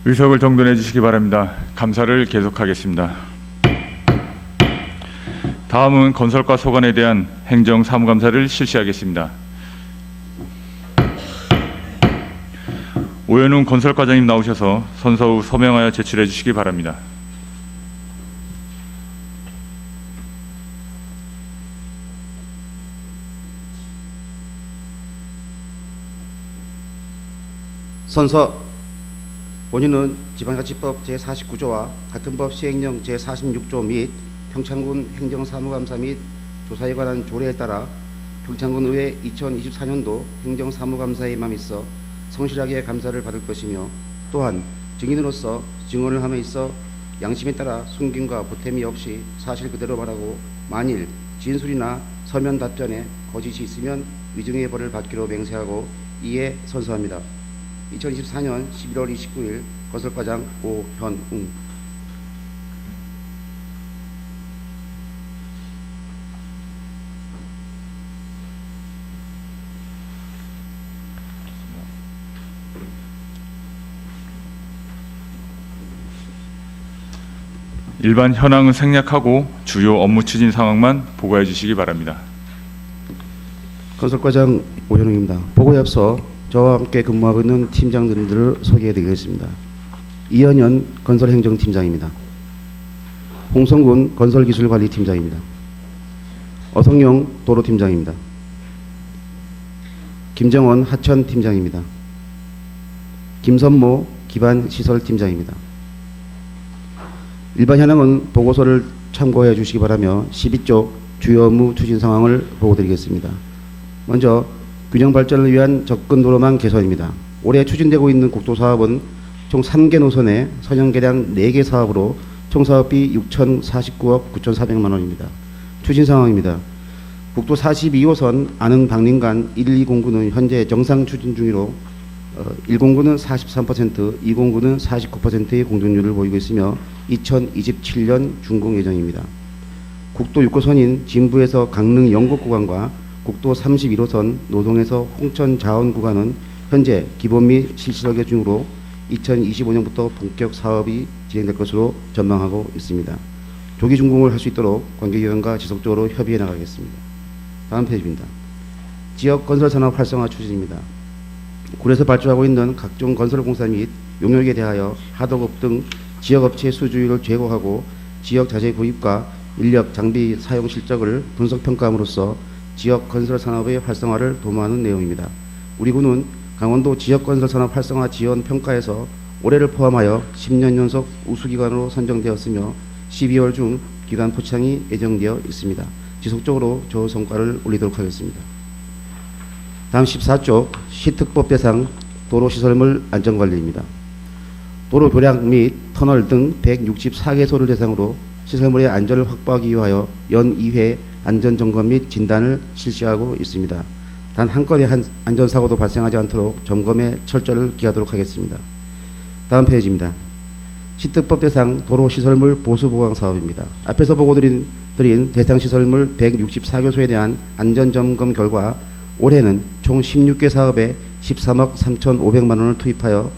의석을 정돈해 주시기 바랍니다. 감사를 계속하겠습니다. 다음은 건설과 소관에 대한 행정사무감사를 실시하겠습니다. 오연웅 건설과장님 나오셔서 선서 후 서명하여 제출해 주시기 바랍니다. 선서. 본인은 지방자치법 제49조와 같은 법 시행령 제46조 및 평창군 행정사무감사 및 조사에 관한 조례에 따라 평창군의회 2024년도 행정사무감사에 임함에 있어 성실하게 감사를 받을 것이며, 또한 증인으로서 증언을 함에 있어 양심에 따라 숨김과 보탬이 없이 사실 그대로 말하고, 만일 진술이나 서면 답변에 거짓이 있으면 위증의 벌을 받기로 맹세하고 이에 선서합니다. 2024년 11월 29일 건설과장 오현웅. 일반 현황은 생략하고 주요 업무 추진 상황만 보고해 주시기 바랍니다. 건설과장 오현웅입니다. 보고에 앞서 저와 함께 근무하고 있는 팀장들을 소개해드리겠습니다. 이현현 건설행정팀장입니다. 홍성군 건설기술관리팀장입니다. 어성용 도로팀장입니다. 김정원 하천팀장입니다. 김선모 기반시설팀장입니다. 일반 현황은 보고서를 참고해 주시기 바라며 12쪽 주요 업무 추진 상황을 보고드리겠습니다. 먼저 균형 발전을 위한 접근도로망 개선입니다. 올해 추진되고 있는 국도사업은 총 3개 노선의 선형 개량 4개 사업으로 총 사업비 6,049억 9,400만 원입니다. 추진 상황입니다. 국도 42호선 안흥 박림간 1209는 현재 정상 추진 중이로 109는 43%, 209는 49%의 공정률을 보이고 있으며 2027년 준공 예정입니다. 국도 6호선인 진부에서 강릉 영곡 구간과 국도 31호선 노동에서 홍천 자원 구간은 현재 기본 및 실시 설계 중으로 2025년부터 본격 사업이 진행될 것으로 전망하고 있습니다. 조기 준공을 할 수 있도록 관계기관과 지속적으로 협의해 나가겠습니다. 다음 페이지입니다. 지역 건설 산업 활성화 추진입니다. 군에서 발주하고 있는 각종 건설공사 및 용역에 대하여 하도급 등 지역업체 수주율을 제고하고 지역 자재 구입과 인력 장비 사용 실적을 분석평가함으로써 지역 건설 산업의 활성화를 도모하는 내용입니다. 우리 군은 강원도 지역 건설 산업 활성화 지원 평가에서 올해를 포함하여 10년 연속 우수기관으로 선정되었으며 12월 중 기관 포창이 예정되어 있습니다. 지속적으로 좋은 성과를 올리도록 하겠습니다. 다음 14쪽 시특법 대상 도로시설물 안전관리입니다. 도로 교량 및 터널 등 164개소를 대상으로 시설물의 안전을 확보하기 위하여 연 2회 안전점검 및 진단을 실시하고 있습니다. 단 한 건의 안전사고도 발생하지 않도록 점검에 철저를 기하도록 하겠습니다. 다음 페이지입니다. 시특법 대상 도로시설물 보수보강 사업입니다. 앞에서 보고드린 대상 시설물 164교소에 대한 안전점검 결과 올해는 총 16개 사업에 13억 3,500만 원을 투입하여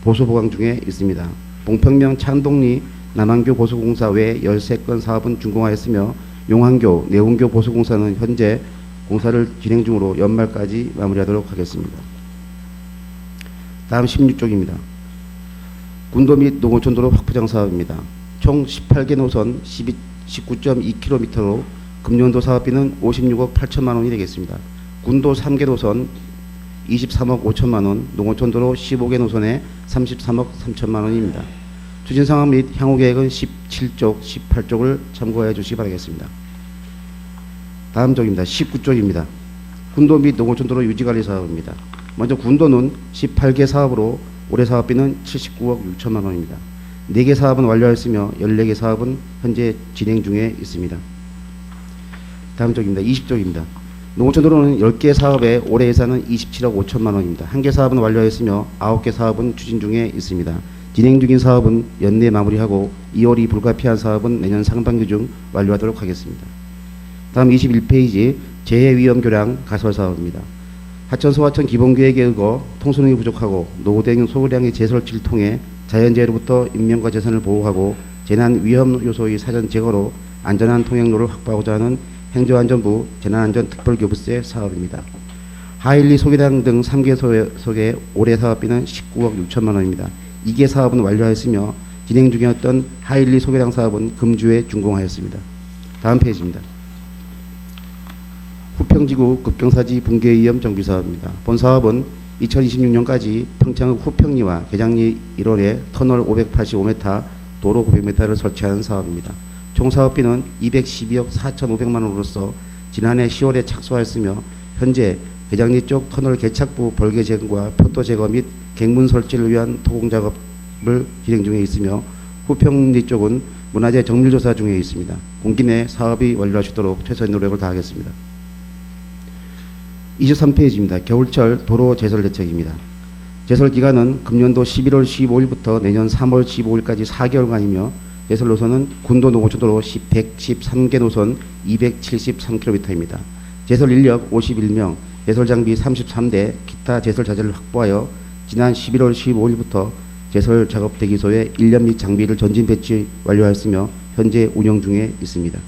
보수보강 중에 있습니다. 봉평면 창동리 남한교 보수공사 외 13건 사업은 준공하였으며 용한교, 내운교 보수공사는 현재 공사를 진행 중으로 연말까지 마무리하도록 하겠습니다. 다음 16쪽입니다. 군도 및 농어촌도로 확보장 사업입니다. 총 18개 노선 19.2km로 금년도 사업비는 56억 8천만 원이 되겠습니다. 군도 3개 노선 23억 5천만 원, 농어촌도로 15개 노선에 33억 3천만 원입니다. 추진 상황 및 향후 계획은 17쪽, 18쪽을 참고해 주시기 바라겠습니다. 다음 쪽입니다. 19쪽입니다. 군도 및 농어촌도로 유지관리 사업입니다. 먼저 군도는 18개 사업으로 올해 사업비는 79억 6천만 원입니다. 4개 사업은 완료하였으며 14개 사업은 현재 진행 중에 있습니다. 다음 쪽입니다. 20쪽입니다. 농어촌도로는 10개 사업에 올해 예산은 27억 5천만 원입니다. 1개 사업은 완료했으며 9개 사업은 추진 중에 있습니다. 진행 중인 사업은 연내 마무리하고 2월이 불가피한 사업은 내년 상반기 중 완료하도록 하겠습니다. 다음 21페이지 재해위험교량 가설 사업입니다. 하천 소하천 기본계획에 의거 통수능이 부족하고 노후된 소량의 재설치를 통해 자연재해로부터 인명과 재산을 보호하고 재난 위험 요소의 사전 제거로 안전한 통행로를 확보하고자 하는 행정안전부 재난안전특별교부세 사업입니다. 하일리 소개당 등 3개소의 올해 사업비는 19억 6천만 원입니다. 2개 사업은 완료하였으며 진행 중이었던 하일리 소개당 사업은 금주에 준공하였습니다. 다음 페이지입니다. 후평지구 급경사지 붕괴위험 정비사업입니다. 본 사업은 2026년까지 평창읍 후평리와 계장리 1월에 터널 585m, 도로 900m를 설치하는 사업입니다. 총 사업비는 212억 4,500만 원으로서 지난해 10월에 착수하였으며 현재 계장리 쪽 터널 개착부 벌개 제거와 표토 제거 및 갱문 설치를 위한 토공 작업을 진행 중에 있으며 후평리 쪽은 문화재 정밀조사 중에 있습니다. 공기 내 사업이 완료할 수 있도록 최선의 노력을 다하겠습니다. 23페이지입니다. 겨울철 도로 제설 대책입니다. 제설 기간은 금년도 11월 15일부터 내년 3월 15일까지 4개월간이며 제설 노선은 군도 농어촌도로 113개 노선 273km입니다. 제설 인력 51명, 제설 장비 33대, 기타 제설 자재를 확보하여 지난 11월 15일부터 제설 작업 대기소에 인력 및 장비를 전진 배치 완료하였으며 현재 운영 중에 있습니다.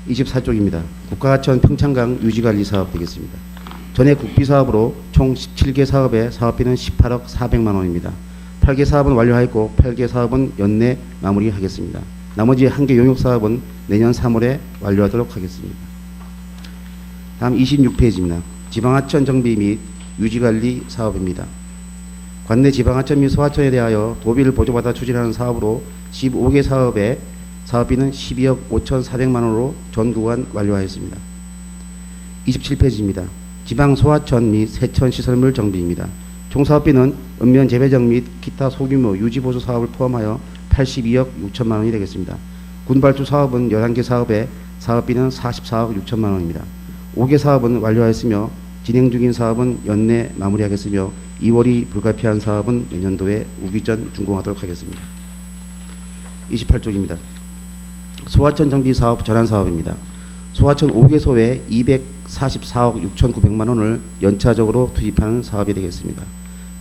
24쪽입니다. 국가하천 평창강 유지관리 사업 되겠습니다. 전액 국비사업으로 총 17개 사업의 사업비는 18억 400만 원입니다. 8개 사업은 완료하였고 8개 사업은 연내 마무리하겠습니다. 나머지 1개 용역사업은 내년 3월에 완료하도록 하겠습니다. 다음 26페이지입니다. 지방하천 정비 및 유지관리 사업입니다. 관내 지방하천 및 소하천에 대하여 도비를 보조받아 추진하는 사업으로 15개 사업의 사업비는 12억 5,400만 원으로 전 구간 완료하였습니다. 27페이지입니다. 지방 소하천 및 세천 시설물 정비입니다. 총 사업비는 읍면 재배정 및 기타 소규모 유지보수 사업을 포함하여 82억 6천만 원이 되겠습니다. 군발주 사업은 11개 사업에 사업비는 44억 6천만 원입니다. 5개 사업은 완료하였으며 진행 중인 사업은 연내 마무리하겠으며 2월이 불가피한 사업은 내년도에 우기 전 준공하도록 하겠습니다. 28쪽입니다. 소하천 정비 사업 전환 사업입니다. 소하천 5개소에 244억 6,900만 원을 연차적으로 투입하는 사업이 되겠습니다.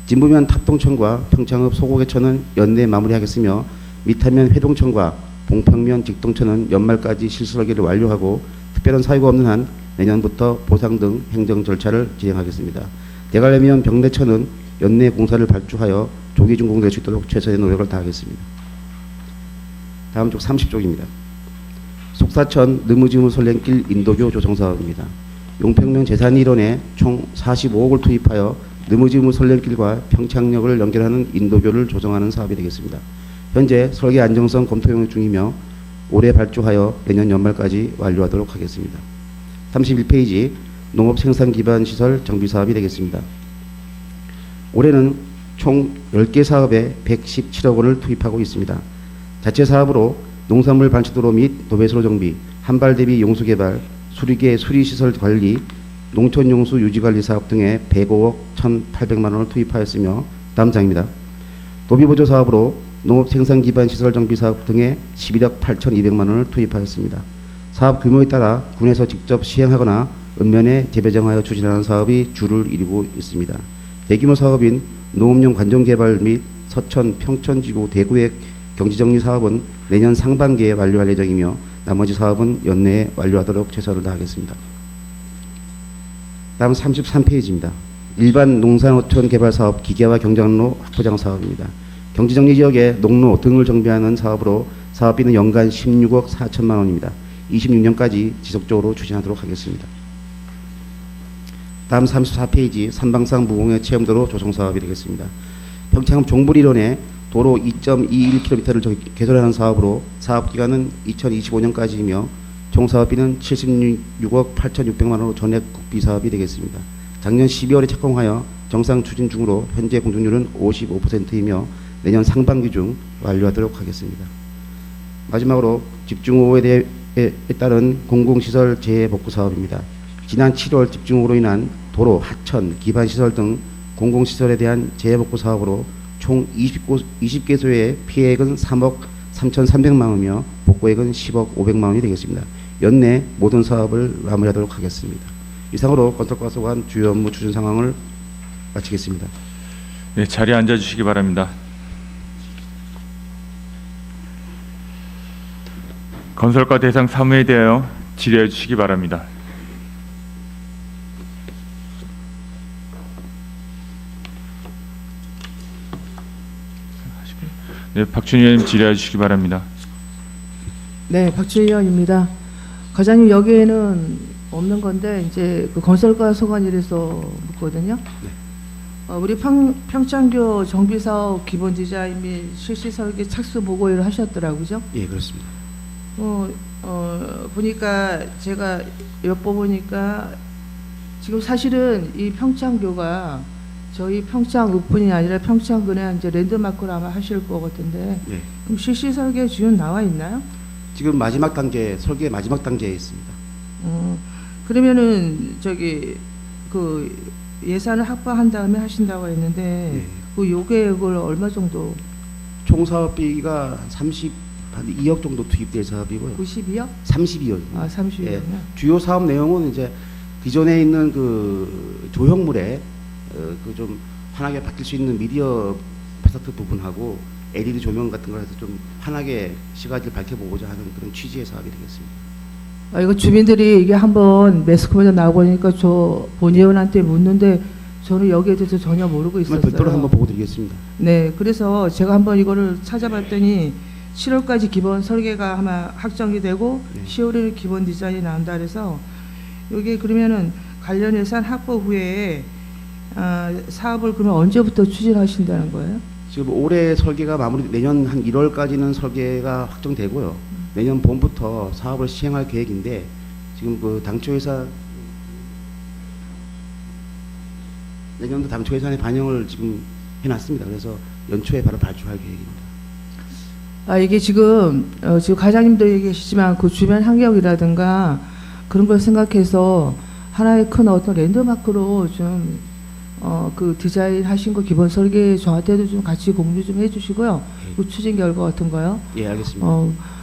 진부면 탑동천과 평창읍 소고개천은 연내 마무리하겠으며 밑하면 회동천과 봉평면 직동천은 연말까지 실설하기를 완료하고 특별한 사유가 없는 한 내년부터 보상 등 행정 절차를 진행하겠습니다. 대관례면 병내천은 연내 공사를 발주하여 조기 준공될 수 있도록 최선의 노력을 다하겠습니다. 다음 쪽 30쪽입니다. 속사천 느무지무 설렘길 인도교 조성 사업입니다. 용평면 재산 일원에 총 45억을 투입하여 느무지무 설렘길과 평창역을 연결하는 인도교를 조성하는 사업이 되겠습니다. 현재 설계 안정성 검토 용역 중이며 올해 발주하여 내년 연말까지 완료하도록 하겠습니다. 31페이지 농업 생산 기반 시설 정비 사업이 되겠습니다. 올해는 총 10개 사업에 117억 원을 투입하고 있습니다. 자체 사업으로 농산물 반출도로 및 도배수로 정비, 한발 대비 용수 개발, 수리계 수리시설 관리, 농촌 용수 유지 관리 사업 등에 105억 1,800만 원을 투입하였으며 다음 장입니다. 도비 보조 사업으로 농업 생산 기반 시설 정비 사업 등에 11억 8,200만 원을 투입하였습니다. 사업 규모에 따라 군에서 직접 시행하거나 읍면에 재배정하여 추진하는 사업이 주를 이루고 있습니다. 대규모 사업인 농업용 관종 개발 및 서천, 평천지구, 대구의 경지정리 사업은 내년 상반기에 완료할 예정이며 나머지 사업은 연내에 완료하도록 최선을 다하겠습니다. 다음 33페이지입니다. 일반 농산어촌 개발 사업 기계화 경장로 확보장 사업입니다. 경지정리 지역의 농로 등을 정비하는 사업으로 사업비는 연간 16억 4천만 원입니다. 26년까지 지속적으로 추진하도록 하겠습니다. 다음 34페이지 산방상 무공해 체험도로 조성 사업이 되겠습니다. 평창읍 종불일원에 도로 2.21km를 개설하는 사업으로 사업기간은 2025년까지이며 총 사업비는 76억 8,600만 원으로 전액 국비 사업이 되겠습니다. 작년 12월에 착공하여 정상 추진 중으로 현재 공정률은 55%이며 내년 상반기 중 완료하도록 하겠습니다. 마지막으로 집중호우에 따른 공공시설 재해복구 사업입니다. 지난 7월 집중호우로 인한 도로, 하천, 기반시설 등 공공시설에 대한 재해복구 사업으로 총 20개소의 피해액은 3억 3,300만 원이며 복구액은 10억 500만 원이 되겠습니다. 연내 모든 사업을 마무리하도록 하겠습니다. 이상으로 건설과 소관 주요 업무 추진 상황을 마치겠습니다. 네, 자리에 앉아주시기 바랍니다. 건설과 대상 사무에 대하여 질의해 주시기 바랍니다. 네, 박준희 의원님 질의해 주시기 바랍니다. 네, 박주희 의원입니다. 과장님 여기에는 없는 건데 이제 그 건설과 소관이라서 묻거든요. 네. 우리 평창교 정비사업 기본 디자인 및 실시 설계 착수 보고를 하셨더라고요. 예, 그렇습니다. 보니까 제가 엿보니까 지금 사실은 이 평창교가 저희 평창읍뿐이 아니라 평창군에 이제 랜드마크로 아마 하실 거 같은데 예. 그럼 실시 설계 지원 나와 있나요? 지금 마지막 단계, 설계 마지막 단계에 있습니다. 그러면은 저기 그 예산을 확보한 다음에 하신다고 했는데 네. 그 요계획을 얼마 정도? 총 사업비가 한 2억 정도 투입될 사업이고요. 92억? 32억. 아, 30억. 예. 주요 사업 내용은 이제 기존에 있는 그 조형물에 그 좀 환하게 바뀔 수 있는 미디어 파사트 부분하고 LED 조명 같은 걸 해서 좀 환하게 시가지를 밝혀보고자 하는 그런 취지의 사업이 되겠습니다. 이거 주민들이 이게 한번 매스컴에서 나와보니까 저 본 의원한테 묻는데 저는 여기에 대해서 전혀 모르고 있었어요. 별도로 한번 보고 드리겠습니다. 네, 그래서 제가 한번 이거를 찾아봤더니 7월까지 기본 설계가 아마 확정이 되고 네. 10월에는 기본 디자인이 나온다 그래서 여기 그러면은 관련 예산 확보 후에 사업을 그러면 언제부터 추진하신다는 거예요? 지금 올해 설계가 마무리, 내년 한 1월까지는 설계가 확정되고요. 내년 봄부터 사업을 시행할 계획인데 지금 그 당초 예산 내년도 당초 예산에 반영을 지금 해놨습니다. 그래서 연초에 바로 발주할 계획입니다. 이게 지금 지금 과장님도 얘기하시지만 그 주변 환경이라든가 그런 걸 생각해서 하나의 큰 어떤 랜드마크로 좀 그 디자인 하신 거 기본 설계 저한테도 좀 같이 공유 좀 해주시고요. 그 추진 결과 같은 거요. 예, 알겠습니다.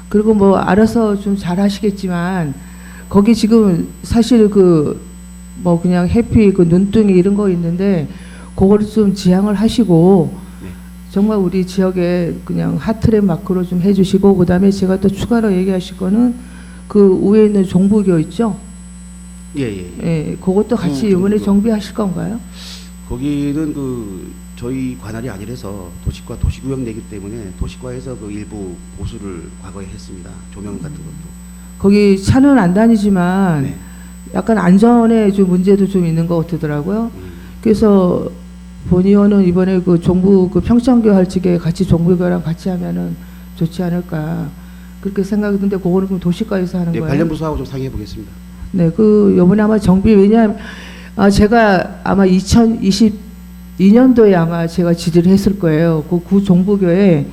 그리고 뭐 알아서 좀 잘 하시겠지만 거기 지금 사실 그 뭐 그냥 해피 그 눈둥이 이런 거 있는데 그거를 좀 지향을 하시고 네. 정말 우리 지역에 그냥 핫트랙 마크로 좀 해주시고 그다음에 제가 또 추가로 얘기하실 거는 그 위에 있는 종부교 있죠? 예. 예, 그것도 같이 종부교. 이번에 정비하실 건가요? 거기는 그 저희 관할이 아니라서 도시과 도시구역 내기 때문에 도시과에서 그 일부 보수를 과거에 했습니다. 조명 같은 것도. 거기 차는 안 다니지만 네. 약간 안전에 좀 문제도 좀 있는 것 같더라고요. 그래서 본 의원은 이번에 그 정부 그 평창교 할 적에 같이 정부교랑 같이 하면은 좋지 않을까 그렇게 생각이 드는데 그거는 그럼 도시과에서 하는 네, 거예요? 관련 부서하고 좀 상의해 보겠습니다. 네, 그 요번에 아마 정비 왜냐하면 제가 아마 2022년도에 아마 제가 지지를 했을 거예요. 그 구 정부교에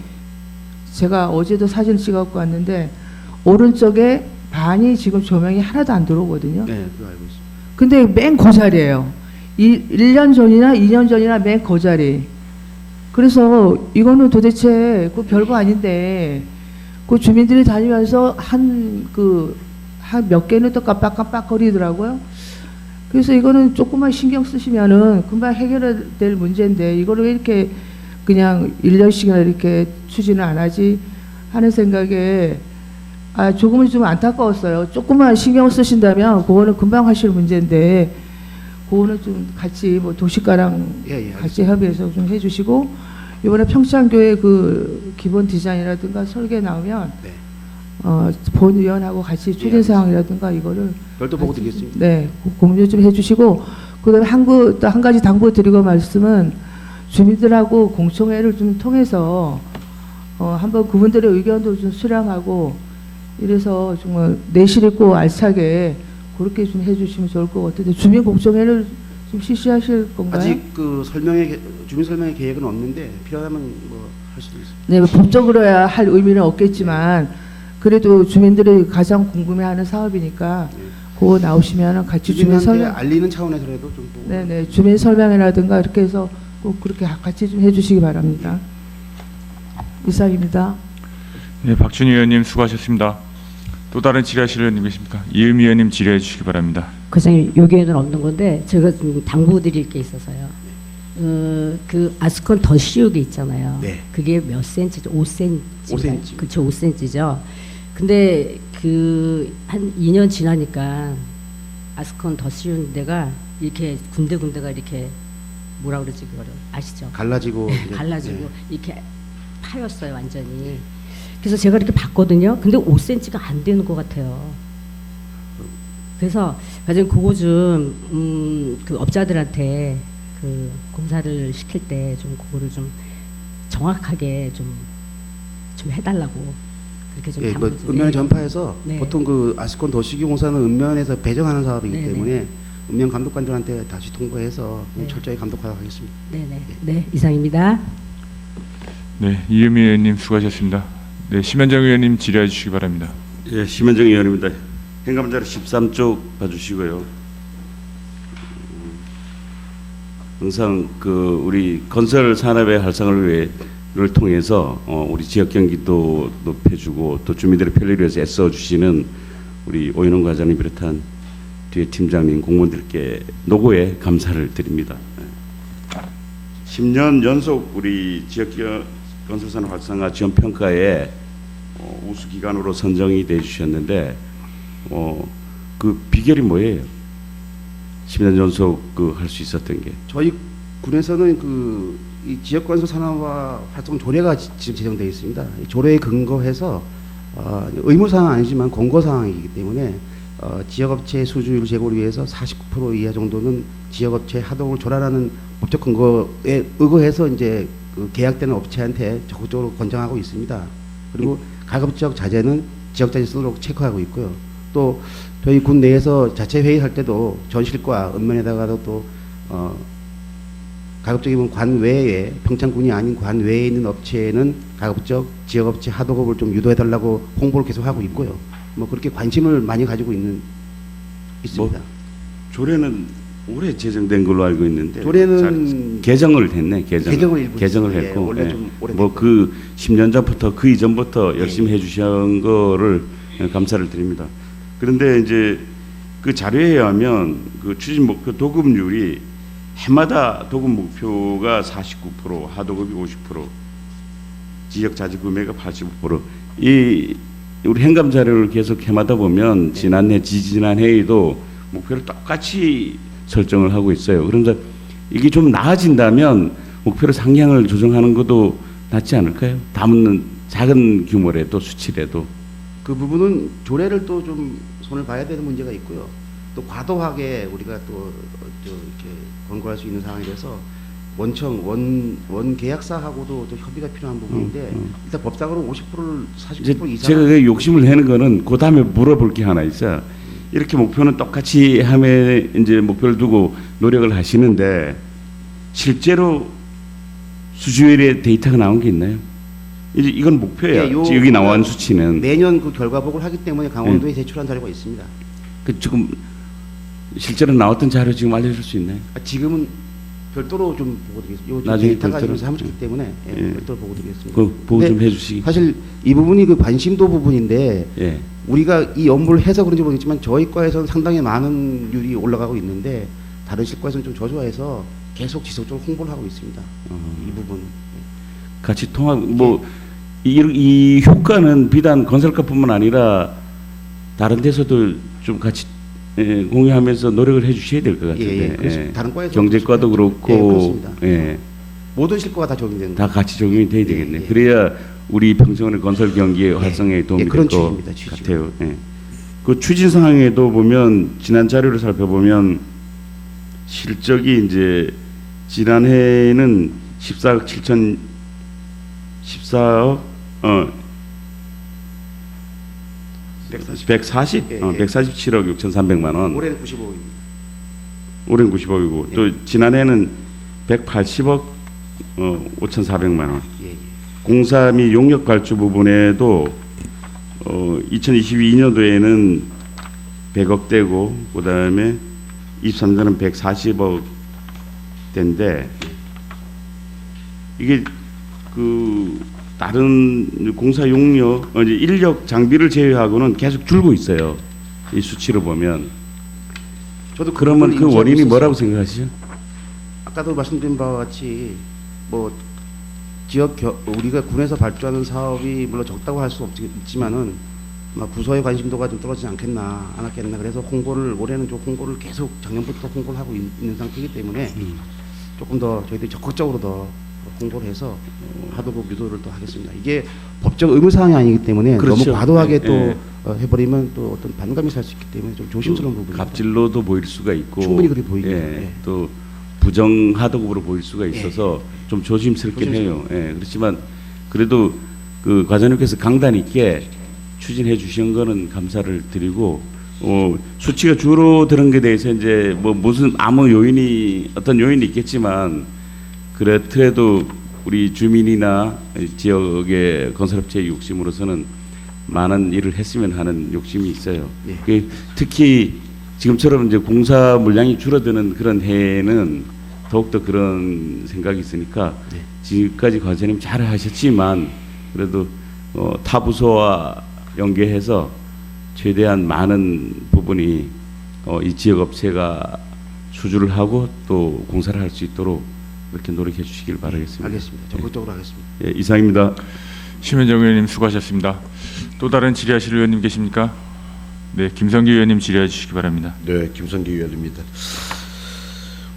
제가 어제도 사진 찍어갖고 왔는데 오른쪽에 반이 지금 조명이 하나도 안 들어오거든요. 네, 그거 알고 있습니다. 근데 맨 그 자리예요. 1년 전이나 2년 전이나 맨 그 자리. 그래서 이거는 도대체 그 별거 아닌데 그 주민들이 다니면서 한 몇 개는 또 깜빡깜빡거리더라고요. 그래서 이거는 조금만 신경 쓰시면은 금방 해결될 문제인데 이거를 왜 이렇게 그냥 1년씩이나 이렇게 추진을 안 하지 하는 생각에 조금은 좀 안타까웠어요. 조금만 신경 쓰신다면 그거는 금방 하실 문제인데 그거는 좀 같이 뭐 도시가랑 예, 같이 협의해서 좀 해주시고 이번에 평창교회 그 기본 디자인이라든가 설계 나오면 네. 본 의원하고 같이 추진 사항이라든가 이거를 별도 보고 드리겠습니다. 네 공유 좀 해주시고 그다음에 또 한 가지 당부드리고 말씀은 주민들하고 공청회를 좀 통해서 한번 그분들의 의견도 좀 수렴하고 이래서 정말 내실 있고 알차게 그렇게 좀 해주시면 좋을 것 같은데 주민 공청회를 좀 실시하실 건가요? 아직 그 주민 설명회 계획은 없는데 필요하면 뭐 할 수도 있습니다. 네, 법적으로야 할 의미는 없겠지만 그래도 주민들이 가장 궁금해하는 사업이니까 네. 그거 나오시면 같이 주민 주민한테 설명, 알리는 차원에서라도 좀 또. 네네 주민 설명회라든가 이렇게 해서 꼭 그렇게 같이 좀 해주시기 바랍니다. 이상입니다. 네, 박준희 의원님 수고하셨습니다. 또 다른 질의하실 의원님 계십니까? 이은미 의원님 질의해 주시기 바랍니다. 과장님, 여기에는 없는 건데 제가 좀 당부드릴 게 있어서요. 그 아스콘 더 씌우기 있잖아요. 네. 그게 몇 센치죠? 5cm. 5cm. 그렇죠, 5cm죠. 근데 그 한 2년 지나니까 아스콘 더 씌운 데가 이렇게 군데군데가 이렇게 뭐라 그러지 그거를 아시죠? 갈라지고 네, 이제, 갈라지고 네. 이렇게 파였어요, 완전히. 그래서 제가 이렇게 봤거든요. 근데 5cm가 안 되는 것 같아요. 그래서 과장님 그거 좀 그 업자들한테 그 공사를 시킬 때 좀 그거를 좀 정확하게 좀 해달라고 그렇게 좀 예, 뭐 당부 좀. 읍면을 예. 전파해서 네. 보통 그 아스콘 도시기 공사는 읍면에서 배정하는 사업이기 네, 때문에 읍면 감독관들한테 다시 통보해서 네. 철저히 감독하도록 하겠습니다. 네네. 네, 이상입니다. 네, 이은미 의원님 수고하셨습니다. 네, 심현정 의원님 질의해 주시기 바랍니다. 예, 심현정 의원입니다. 행감자료 13쪽 봐주시고요. 항상 그 우리 건설 산업의 활성화를 통해서 우리 지역 경기도 높여주고 또 주민들의 편리를 위해서 애써 주시는 우리 오인원 과장님 비롯한 뒤에 팀장님 공무원들께 노고에 감사를 드립니다. 10년 연속 우리 지역 건설 산업 활성화 지원 평가에 우수 기관으로 선정이 돼 주셨는데 그 비결이 뭐예요? 10년 연속 그 할 수 있었던 게. 저희 군에서는 그 이 지역 건설 산업화 활동 조례가 지금 제정되어 있습니다. 이 조례에 근거해서 의무 사항은 아니지만 권고 사항이기 때문에 지역업체 수주율 제고를 위해서 49% 이하 정도는 지역업체 하동을 조달하는 법적 근거에 의거해서 이제 그 계약되는 업체한테 적극적으로 권장하고 있습니다. 그리고 가급적 자재는 지역자재 쓰도록 체크하고 있고요. 또 저희 군 내에서 자체 회의할 때도 전실과 읍면에다가도 또 가급적이면 관 외에 평창군이 아닌 관 외에 있는 업체에는 가급적 지역업체 하도급을 좀 유도해달라고 홍보를 계속하고 있고요. 뭐 그렇게 관심을 많이 가지고 있습니다. 조례는 올해 제정된 걸로 알고 있는데 조례는 개정을 했네. 개정을 일부 개정을 했어요. 했고 예, 원래 좀 오래됐고. 뭐그 10년 전부터 그 이전부터 열심히 해주신 거를 감사를 드립니다. 그런데 이제 그 자료에 의하면 그 추진 목표 도급률이 해마다 도급 목표가 49%, 하도급이 50%, 지역 자재 구매가 85%. 우리 행감 자료를 계속 해마다 보면 지난해, 지지난해에도 목표를 똑같이 설정을 하고 있어요. 그런데 이게 좀 나아진다면 목표를 상향을 조정하는 것도 낫지 않을까요? 다음은 작은 규모라도 수치라도. 그 부분은 조례를 또 좀 손을 봐야 되는 문제가 있고요. 또 과도하게 우리가 또 이렇게 권고할 수 있는 상황이라서 원청 원 계약사하고도 좀 협의가 필요한 부분인데 일단 법상으로 50%를 49% 이상. 제가 그 욕심을 내는 거는 그 다음에 물어볼 게 하나 있어요. 이렇게 목표는 똑같이 하면 이제 목표를 두고 노력을 하시는데 실제로 수주율의 데이터가 나온 게 있나요? 이건 목표예요. 예, 여기 나온 수치는 매년 그 결과보고를 하기 때문에 강원도에 제출한 자료가 있습니다. 그 지금 실제로 나왔던 자료 지금 알려줄 수 있나요? 지금은 별도로 좀 보고 드리겠습니다. 요 나중에 데이터가 별도로? 지금 사무치기 때문에 예. 별도로 보고 드리겠습니다. 그 보고 근데 좀 해주시기. 사실 이 부분이 그 관심도 부분인데 예. 우리가 이 업무를 해서 그런지 모르겠지만 저희 과에서는 상당히 많은 율이 올라가고 있는데 다른 실과에서는 좀 저조해서 계속 지속적으로 홍보를 하고 있습니다. 이 부분. 같이 통합 이 효과는 비단 건설가뿐만 아니라 다른 데서도 좀 같이 공유하면서 노력을 해주셔야 될 것 같은데. 예, 그렇습니다. 다른 과에서 경제과도 그렇고, 예, 그렇습니다. 예, 모든 실과가 다 적용되는 다 같이 적용이 돼야 되겠네. 예. 그래야 우리 평창원의 건설 경기의 활성화에 도움이 예, 될 그런 것 취지입니다, 취지가. 같아요. 예. 그 추진 상황에도 보면 지난 자료를 살펴보면 실적이 이제 지난해에는 14억 147억 6,300만 원. 올해는 95억입니다. 올해는 90억이고 또 지난해는 180억 5,400만 원. 예, 예. 공사 및 용역 발주 부분에도 2022년도에는 100억대고 그다음에 23년은 140억대인데 이게 그 다른 공사 용료, 이제 인력 장비를 제외하고는 계속 줄고 있어요. 이 수치로 보면. 저도 그러면 그 인지하고 원인이 있었어요. 뭐라고 생각하시죠? 아까도 말씀드린 바와 같이 뭐 우리가 군에서 발주하는 사업이 물론 적다고 할 수 있지만은 부서의 관심도가 좀 떨어지지 않았겠나. 그래서 올해는 좀 홍보를 계속 작년부터 홍보를 하고 있는 상태이기 때문에 조금 더 저희들이 적극적으로 더 홍보를 해서 하도급 유도를 또 하겠습니다. 이게 법적 의무 사항이 아니기 때문에 그렇죠. 너무 과도하게 네, 또 네. 해버리면 또 어떤 반감이 살 수 있기 때문에 좀 조심스러운 부분입니다. 갑질로도 보일 수가 있고 충분히 그렇게 보이죠. 예, 예. 또 부정하도급으로 보일 수가 있어서 좀 조심스럽긴 해요. 예, 그렇지만 그래도 그 과장님께서 강단 있게 추진해 주신 거는 감사를 드리고 수치가 줄어드는 게 대해서 이제 뭐 무슨 아무 요인이 어떤 요인이 있겠지만 그래도 우리 주민이나 지역의 건설업체의 욕심으로서는 많은 일을 했으면 하는 욕심이 있어요. 예. 그 특히 지금처럼 이제 공사 물량이 줄어드는 그런 해에는 더욱더 그런 생각이 있으니까 네. 지금까지 과장님 잘 하셨지만 그래도 타 부서와 연계해서 최대한 많은 부분이 이 지역 업체가 수주를 하고 또 공사를 할 수 있도록 그렇게 노력해 주시길 바라겠습니다. 알겠습니다. 적극적으로 하겠습니다. 예, 이상입니다. 심현정 의원님 수고하셨습니다. 또 다른 질의하실 의원님 계십니까? 네, 김성기 의원님 질의해 주시기 바랍니다. 네, 김성기 의원입니다.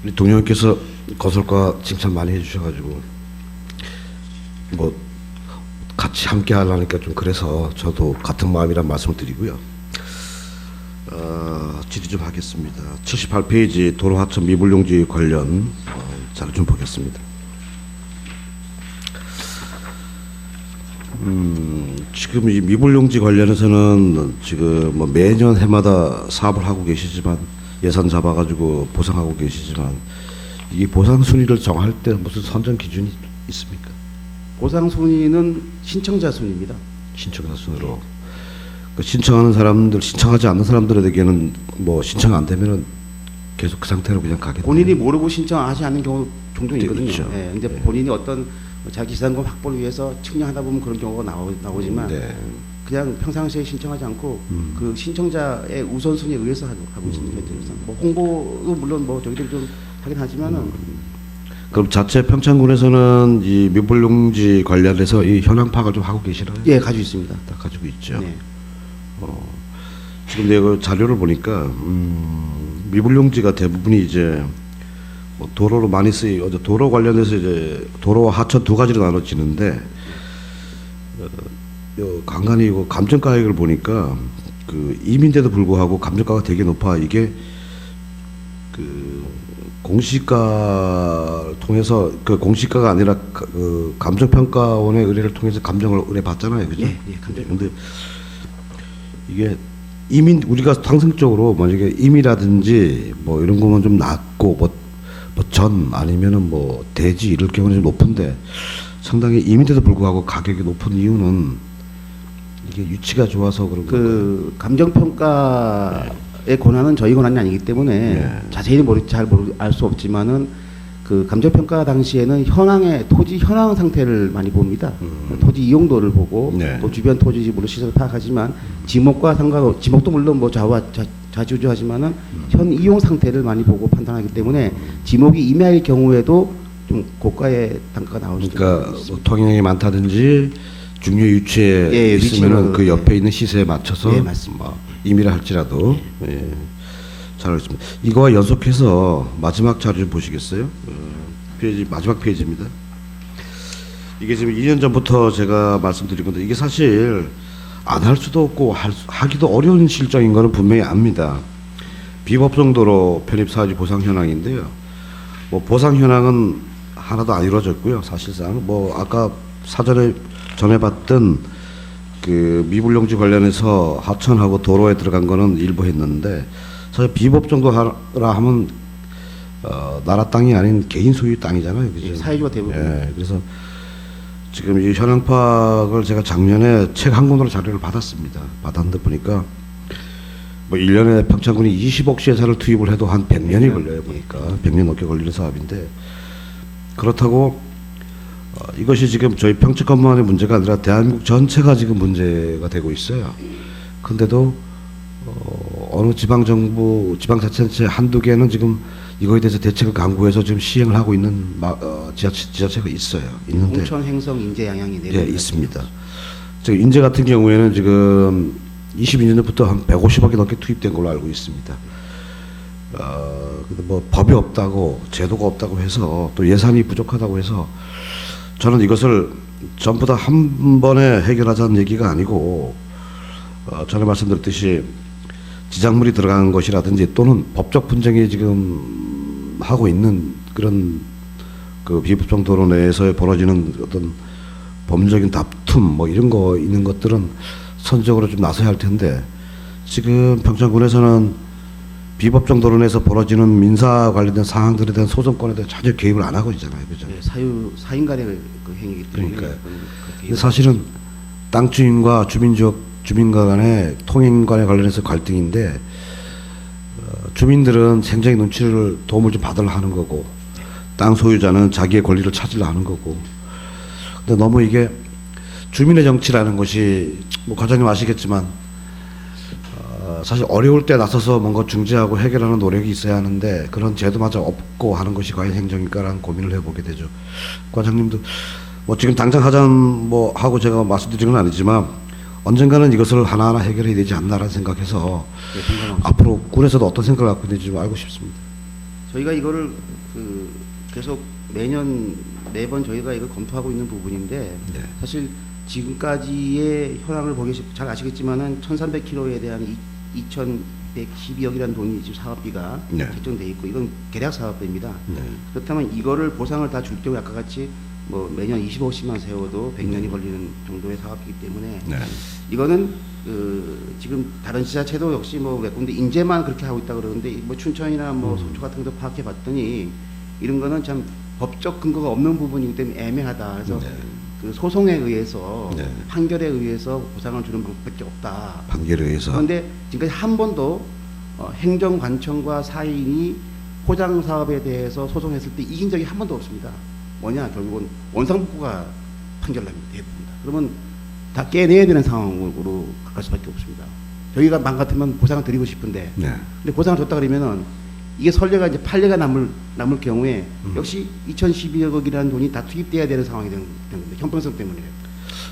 우리 동료님께서 건설과 칭찬 많이 해주셔가지고 뭐 같이 함께 하려니까 좀 그래서 저도 같은 마음이란 말씀을 드리고요. 질의 좀 하겠습니다. 78페이지 도로 하천 미불용지 관련 자료 좀 보겠습니다. 지금 이 미불용지 관련해서는 지금 뭐 매년 해마다 사업을 하고 계시지만 예산 잡아가지고 보상하고 계시지만 이 보상 순위를 정할 때 무슨 선정 기준이 있습니까? 보상 순위는 신청자 순입니다. 신청자 순으로 그 신청하는 사람들 신청하지 않는 사람들에게는 뭐 신청 안 되면은 계속 그 상태로 그냥 가게 본인이 돼요. 모르고 신청하지 않는 경우 종종 있거든요. 있죠. 예, 근데 본인이 어떤 자기 지상금 확보를 위해서 측량하다 보면 그런 경우가 나오지만 네. 그냥 평상시에 신청하지 않고 그 신청자의 우선순위에 의해서 하고 있는 현재로서 뭐 홍보도 물론 뭐 저희들이 좀 하긴 하지만은 그럼 자체 평창군에서는 이 미불용지 관련해서 이 현황 파악을 좀 하고 계시나요? 예 가지고 있습니다. 다 가지고 있죠. 네. 지금 내가 자료를 보니까 미불용지가 대부분이 이제 뭐 도로로 많이 쓰이고 도로 관련해서 이제 도로와 하천 두 가지로 나눠지는데 간간히 이거 감정가액을 보니까 그 임인데도 불구하고 감정가가 되게 높아. 이게 그 공시가 통해서 그 공시가가 아니라 그 감정평가원의 의뢰를 통해서 감정을 의뢰 받잖아요, 그죠? 예, 감정. 근데 이게 임인 우리가 상승적으로 만약에 임이라든지 뭐 이런 거면 좀 낮고 뭐 전 아니면은 뭐 대지 이럴 경우는 좀 높은데 상당히 임인데도 불구하고 가격이 높은 이유는 이게 유치가 좋아서 그런 건가요? 그 감정 평가의 권한은 저희 권한이 아니기 때문에 네. 자세히 알 수 없지만은 그 감정 평가 당시에는 토지 현황 상태를 많이 봅니다. 토지 이용도를 보고 네. 또 주변 토지 지물로 시설을 파악하지만 지목과 상관없이 지목도 물론 뭐 좌지우지하지만은 현 이용 상태를 많이 보고 판단하기 때문에 지목이 임야일 경우에도 좀 고가의 단가가 나올 수 그러니까 있습니다. 뭐 통행이 많다든지 중요 유치에 예, 있으면은 위치는, 그 옆에 예. 있는 시세에 맞춰서 예, 맞습니다. 뭐 임이라 할지라도 예. 잘 알겠습니다. 이거와 연속해서 마지막 자료 좀 보시겠어요? 페이지 마지막 페이지입니다. 이게 지금 2년 전부터 제가 말씀드린 건데 이게 사실 안 할 수도 없고 하기도 어려운 실정인 거는 분명히 압니다. 비법정도로 편입사지 보상 현황인데요. 뭐 보상 현황은 하나도 안 이루어졌고요. 사실상 뭐 아까 사전에 전해봤던 그 미불용지 관련해서 하천하고 도로에 들어간 거는 일부 했는데 사실 비법정도라 하면 나라 땅이 아닌 개인 소유 땅이잖아요, 그죠? 예, 사회주가 대부분. 예, 그래서 지금 이 현황 파악을 제가 작년에 책 한 권으로 자료를 받았습니다. 받았는데 보니까 뭐 1년에 평창군이 20억시 예산을 투입을 해도 한 100년이 걸려요, 보니까. 100년 넘게 걸리는 사업인데 그렇다고 이것이 지금 저희 평택건만의 문제가 아니라 대한민국 전체가 지금 문제가 되고 있어요. 근데도 어느 지방정부, 지방자치단체 한두 개는 지금 이거에 대해서 대책을 강구해서 지금 시행을 하고 있는 지자체가 있어요. 있는데 공천 행성 인재 양향이 예, 있습니다. 지금 인재 같은 경우에는 지금 22년부터 한 150억이 넘게 투입된 걸로 알고 있습니다. 근데 뭐 법이 없다고 제도가 없다고 해서 또 예산이 부족하다고 해서 저는 이것을 전부 다 한 번에 해결하자는 얘기가 아니고 전에 말씀드렸듯이 지작물이 들어간 것이라든지 또는 법적 분쟁이 지금 하고 있는 그런 그 비법정 도로 내에서 벌어지는 어떤 법률적인 다툼 뭐 이런 거 있는 것들은 선적으로 좀 나서야 할 텐데 지금 평창군에서는 비법정 도론에서 벌어지는 민사 관련된 사항들에 대한 소송권에 대해 전혀 개입을 안 하고 있잖아요, 그죠? 네, 사인 간의 그 행위이기 때문에 그러니까요. 근데 사실은 땅 주인과 주민과 간의 통행 간에 관련해서 갈등인데 주민들은 굉장히 눈치를 도움을 좀 받으려 하는 거고 땅 소유자는 자기의 권리를 찾으려 하는 거고 근데 너무 이게 주민의 정치라는 것이 뭐 과장님 아시겠지만 사실 어려울 때 나서서 뭔가 중재하고 해결하는 노력이 있어야 하는데 그런 제도마저 없고 하는 것이 과연 행정일까라는 고민을 해보게 되죠. 과장님도 뭐 지금 당장 하자는 뭐 하고 제가 말씀드리는 건 아니지만 언젠가는 이것을 하나하나 해결해야 되지 않나라는 생각해서 앞으로 군에서도 어떤 생각을 갖고 있는지 좀 알고 싶습니다. 저희가 이거를 그 계속 매번 저희가 이걸 검토하고 있는 부분인데 네. 사실 지금까지의 현황을 보기 잘 아시겠지만은 1,300km에 대한 2,112억이라는 돈이 지금 사업비가 네. 책정돼 있고 이건 계략 사업비입니다. 네. 그렇다면 이거를 보상을 다 줄 경우 아까 같이 뭐 매년 25억씩만 세워도 100년이 걸리는 정도의 사업이기 때문에 네. 이거는 지금 다른 지자체도 역시 뭐 몇 군데 인재만 그렇게 하고 있다 그러는데 뭐 춘천이나 뭐 속초 같은 것도 파악해 봤더니 이런 거는 참 법적 근거가 없는 부분이기 때문에 애매하다. 그래서 네. 그 소송에 의해서 네. 판결에 의해서 보상을 주는 방법밖에 없다. 판결에 의해서 그런데 지금까지 한 번도 행정관청과 사인이 포장 사업에 대해서 소송했을 때 이긴 적이 한 번도 없습니다. 뭐냐 결국은 원상복구가 판결납니다. 대부분 다. 그러면 다 깨내야 되는 상황으로 갈 수밖에 없습니다. 저희가 맘 같으면 보상을 드리고 싶은데 네. 근데 보상을 줬다 그러면은 이게 선례가 이제 판례가 남을 경우에 역시 2,012억이라는 돈이 다 투입돼야 되는 상황이 되는 겁니다. 형평성 때문에.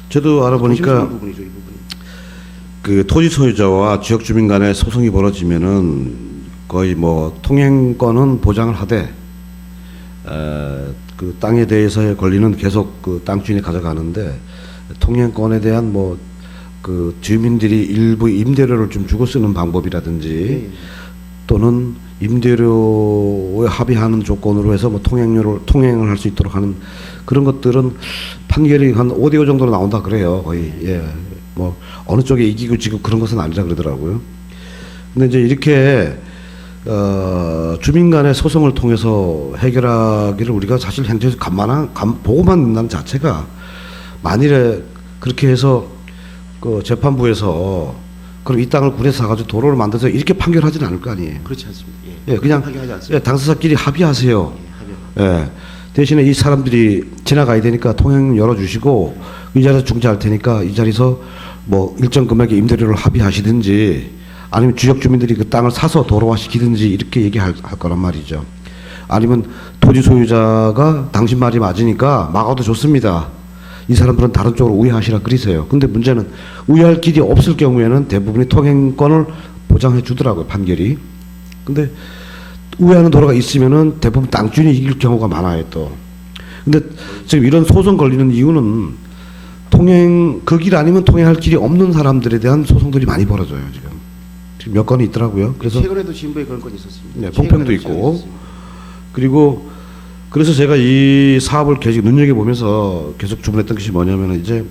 저도 알아보니까 조심스러운 부분이죠, 이 부분이. 그 토지 소유자와 지역 주민 간의 소송이 벌어지면은 거의 뭐 통행권은 보장을 하되 그 땅에 대해서의 권리는 계속 그 땅 주인이 가져가는데 통행권에 대한 뭐 그 주민들이 일부 임대료를 좀 주고 쓰는 방법이라든지 예. 또는 임대료에 합의하는 조건으로 해서 뭐 통행을 할 수 있도록 하는 그런 것들은 판결이 한 5대5 정도로 나온다 그래요. 거의. 예. 뭐 어느 쪽에 이기고 지고 그런 것은 아니라 그러더라고요. 근데 이제 이렇게 주민 간의 소송을 통해서 해결하기를 우리가 사실 행정에서 보고만 있는 자체가 만일에 그렇게 해서 그 재판부에서 그럼 이 땅을 군에서 사가지고 도로를 만들어서 이렇게 판결하지는 않을 거 아니에요. 그렇지 않습니다. 예. 예, 그냥 판결하지 않습니다. 예, 당사자끼리 합의하세요. 예, 합의. 예. 대신에 이 사람들이 지나가야 되니까 통행 열어주시고 이 자리에서 중재할 테니까 이 자리에서 뭐 일정 금액의 임대료를 합의하시든지 아니면 지역 주민들이 그 땅을 사서 도로화시키든지 이렇게 얘기할 거란 말이죠. 아니면 토지 소유자가 당신 말이 맞으니까 막아도 좋습니다. 이 사람들은 다른 쪽으로 우회하시라 그러세요. 근데 문제는 우회할 길이 없을 경우에는 대부분이 통행권을 보장해 주더라고요, 판결이. 근데 우회하는 도로가 있으면은 대부분 땅 주인이 이길 경우가 많아요, 또. 근데 지금 이런 소송 걸리는 이유는 그 길 아니면 통행할 길이 없는 사람들에 대한 소송들이 많이 벌어져요, 지금. 지금 몇 건이 있더라고요. 그래서 최근에도 진부에 그런 건이 있었습니다. 네, 봉평도 있고. 그리고 그래서 제가 이 사업을 계속 눈여겨보면서 계속 주문했던 것이 뭐냐면 이제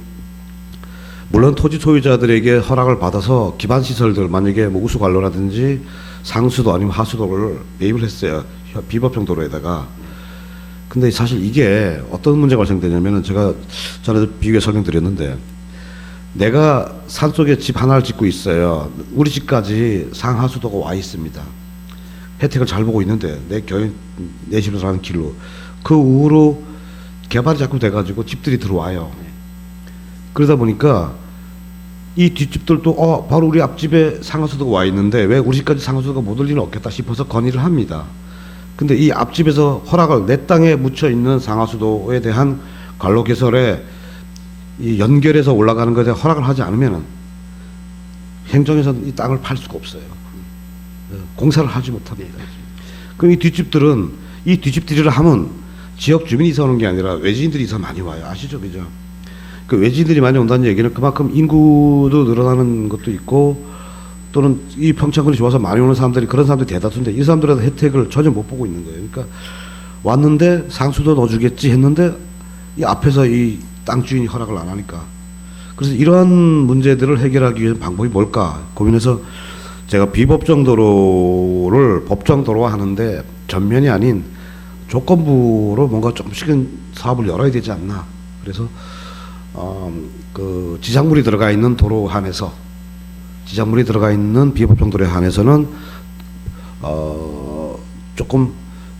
물론 토지 소유자들에게 허락을 받아서 기반 시설들 만약에 뭐 우수관로라든지 상수도 아니면 하수도를 매입을 했어요. 비법정 도로에다가. 근데 사실 이게 어떤 문제가 발생되냐면은 제가 전에도 비교해 설명드렸는데 내가 산속에 집 하나를 짓고 있어요. 우리 집까지 상하수도가 와 있습니다. 혜택을 잘 보고 있는데 내 집으로 가는 길로 그 우로 개발이 자꾸 돼가지고 집들이 들어와요. 그러다 보니까 이 뒷집들도 바로 우리 앞집에 상하수도가 와 있는데 왜 우리 집까지 상하수도가 못 올 리는 없겠다 싶어서 건의를 합니다. 근데 이 앞집에서 허락을 내 땅에 묻혀 있는 상하수도에 대한 관로 개설에 이 연결해서 올라가는 것에 대한 허락을 하지 않으면은 행정에서는 이 땅을 팔 수가 없어요. 공사를 하지 못합니다. 그럼 이 뒷집들은 이 뒷집들이라 하면 지역 주민이 이사 오는 게 아니라 외지인들이 이사 많이 와요. 아시죠, 그죠? 그 외지인들이 많이 온다는 얘기는 그만큼 인구도 늘어나는 것도 있고 또는 이 평창군이 좋아서 많이 오는 사람들이 그런 사람들이 대다수인데 이 사람들은 혜택을 전혀 못 보고 있는 거예요. 그러니까 왔는데 상수도 넣어주겠지 했는데 이 앞에서 이 땅 주인이 허락을 안 하니까 그래서 이러한 문제들을 해결하기 위한 방법이 뭘까 고민해서 제가 비법정 도로를 법정 도로화 하는데 전면이 아닌 조건부로 뭔가 조금씩은 사업을 열어야 되지 않나. 그래서 그 지작물이 들어가 있는 도로 한에서 지작물이 들어가 있는 비법정 도로에 한해서는 조금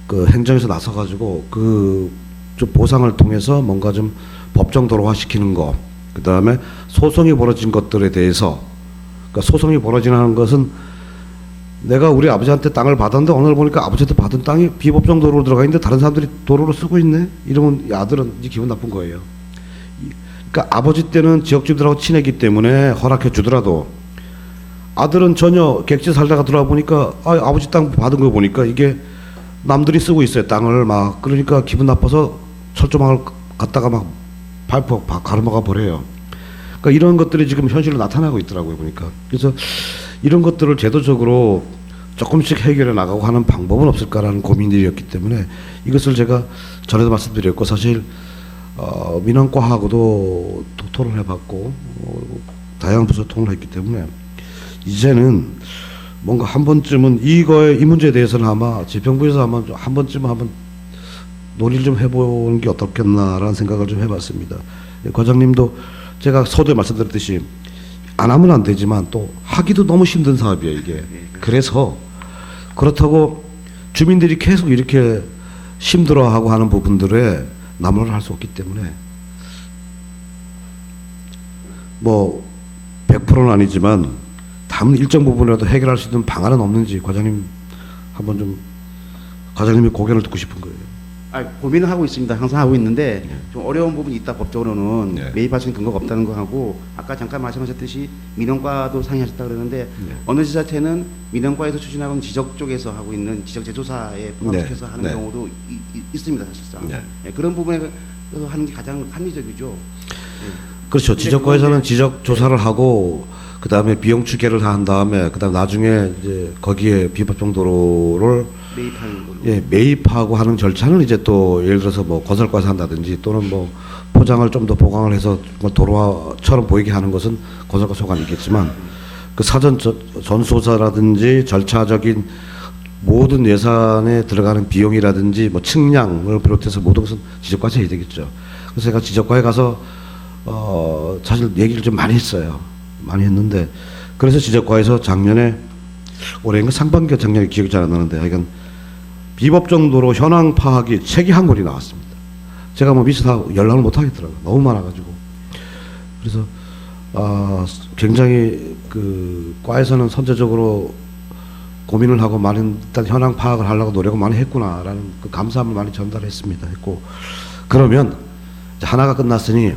그 행정에서 나서 가지고 그 좀 보상을 통해서 뭔가 좀 법정 도로화 시키는 거. 그다음에 소송이 벌어진 것들에 대해서 그러니까 소송이 벌어지는 것은 내가 우리 아버지한테 땅을 받았는데 오늘 보니까 아버지한테 받은 땅이 비법정 도로로 들어가 있는데 다른 사람들이 도로로 쓰고 있네. 이러면 이 아들은 이제 기분 나쁜 거예요. 그러니까 아버지 때는 지역주민들하고 친했기 때문에 허락해 주더라도 아들은 전혀 객지 살다가 들어와 보니까 아버지 땅 받은 거 보니까 이게 남들이 쓰고 있어요. 땅을 막 그러니까 기분 나빠서 철조망을 갖다가 막 발포 가르마가 버려요. 그러니까 이런 것들이 지금 현실로 나타나고 있더라고요 보니까. 그래서 이런 것들을 제도적으로 조금씩 해결해 나가고 하는 방법은 없을까라는 고민들이었기 때문에 이것을 제가 전에도 말씀드렸고 사실 민원과하고도 토론을 해봤고 다양한 부서 통을 했기 때문에 이제는 뭔가 한 번쯤은 이 문제에 대해서는 아마 지평부에서 아마 한 번쯤은 한번 논의를 좀 해보는 게 어떻겠나라는 생각을 좀 해봤습니다. 과장님도 제가 서두에 말씀드렸듯이 안 하면 안 되지만 또 하기도 너무 힘든 사업이에요 이게. 그래서 그렇다고 주민들이 계속 이렇게 힘들어하고 하는 부분들에 나무를 할 수 없기 때문에 뭐 100%는 아니지만 다음 일정 부분이라도 해결할 수 있는 방안은 없는지 과장님 한번 좀 과장님의 고견을 듣고 싶은 거예요. 고민을 하고 있습니다. 항상 하고 있는데 좀 어려운 부분이 있다. 법적으로는 네. 매입할 수 있는 근거가 없다는 거 하고 아까 잠깐 말씀하셨듯이 민원과도 상의하셨다 그러는데 어느 지자체는 민원과에서 추진하고 있는 지적 쪽에서 하고 있는 지적 제조사에 포함시켜서 하는 경우도 있습니다. 사실상 그런 부분에서 하는 게 가장 합리적이죠. 그렇죠. 지적과에서는 지적 조사를 하고 그 다음에 비용 추계를 다 한 다음에 그 다음 나중에 이제 거기에 비법정 도로를 매입하는 걸로. 매입하고 하는 절차는 이제 또 예를 들어서 뭐 건설과에서 한다든지 또는 뭐 포장을 좀 더 보강을 해서 뭐 도로화처럼 보이게 하는 것은 건설과 소관이 있겠지만 그 사전 전수조사라든지 절차적인 모든 예산에 들어가는 비용이라든지 뭐 측량을 비롯해서 모든 것은 지적과에서 해야 되겠죠. 그래서 제가 지적과에 가서 사실 얘기를 좀 많이 했어요. 많이 했는데 그래서 지적과에서 작년에 올해인가 상반기가 작년에 기억이 잘 안 나는데 하여간 비법정 도로 현황 파악이 책이 한 권이 나왔습니다. 제가 뭐 미처 다 연락을 못 하겠더라고요. 너무 많아가지고. 그래서 굉장히 그 과에서는 선제적으로 고민을 하고 많은 일단 현황 파악을 하려고 노력을 많이 했구나라는 그 감사함을 많이 전달했습니다. 했고 그러면 이제 하나가 끝났으니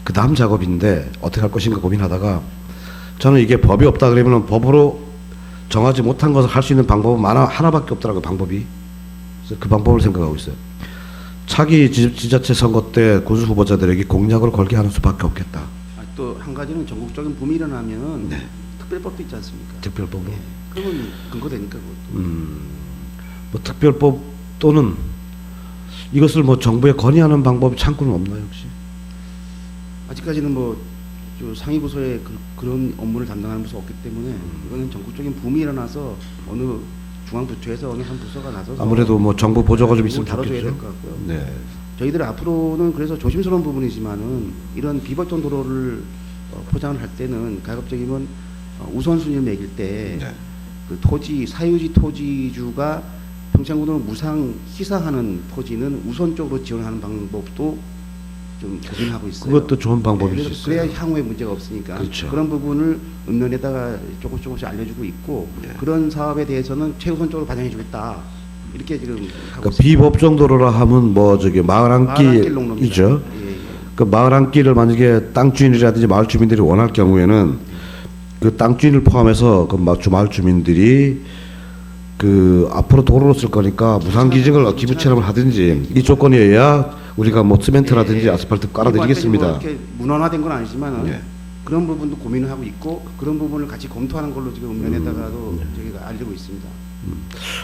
그 다음 작업인데 어떻게 할 것인가 고민하다가 저는 이게 법이 없다 그러면 법으로 정하지 못한 것을 할 수 있는 방법은 하나밖에 없더라고요. 방법이. 그래서 그 방법을 생각하고 있어요. 차기 지자체 선거 때 군수 후보자들에게 공약을 걸게 하는 수밖에 없겠다. 또 한 가지는 전국적인 붐이 일어나면 특별법도 있지 않습니까? 특별법으로. 그러면 근거되니까 그것도. 뭐 특별법 또는 이것을 뭐 정부에 건의하는 방법이 창구는 없나요 혹시? 아직까지는 뭐 상위 부서에 그런 업무를 담당하는 부서가 없기 때문에 이거는 전국적인 붐이 일어나서 어느 중앙 부처에서 어느 한 부서가 나서서 아무래도 뭐 정부 보조가 좀 있으면 다뤄줘야 될 좋겠죠. 것 같고요. 네. 저희들 앞으로는 그래서 조심스러운 부분이지만은 이런 비법정 도로를 포장을 할 때는 가급적이면 우선순위를 매길 때 그 토지 사유지 토지주가 평창군으로 무상 희사하는 토지는 우선적으로 지원하는 방법도 좀 고민하고 있어요. 그것도 좋은 방법일 수 그래서 있어요. 그래야 향후에 문제가 없으니까 그렇죠. 그런 부분을 읍면에다가 조금씩 알려주고 있고 그런 사업에 대해서는 최우선적으로 반영해주겠다 이렇게 지금 하고 그러니까 있습니다. 비법정 도로라 하면 뭐 저기 마을 한 마을 한길 농로입니다. 끼이죠. 예, 예. 그 마을 한 끼를 만약에 땅 주인이라든지 마을 주민들이 원할 경우에는 그 땅 주인을 포함해서 그 마을 주민들이 그 앞으로 도로로 쓸 거니까 무상 기증을 기부 체납을 하든지 이 조건이어야 우리가 뭐 시멘트라든지 아스팔트 깔아드리겠습니다. 뭐 이렇게 문헌화된 건 아니지만 예. 그런 부분도 고민을 하고 있고 그런 부분을 같이 검토하는 걸로 지금 읍면에다가도 저희가 알리고 있습니다.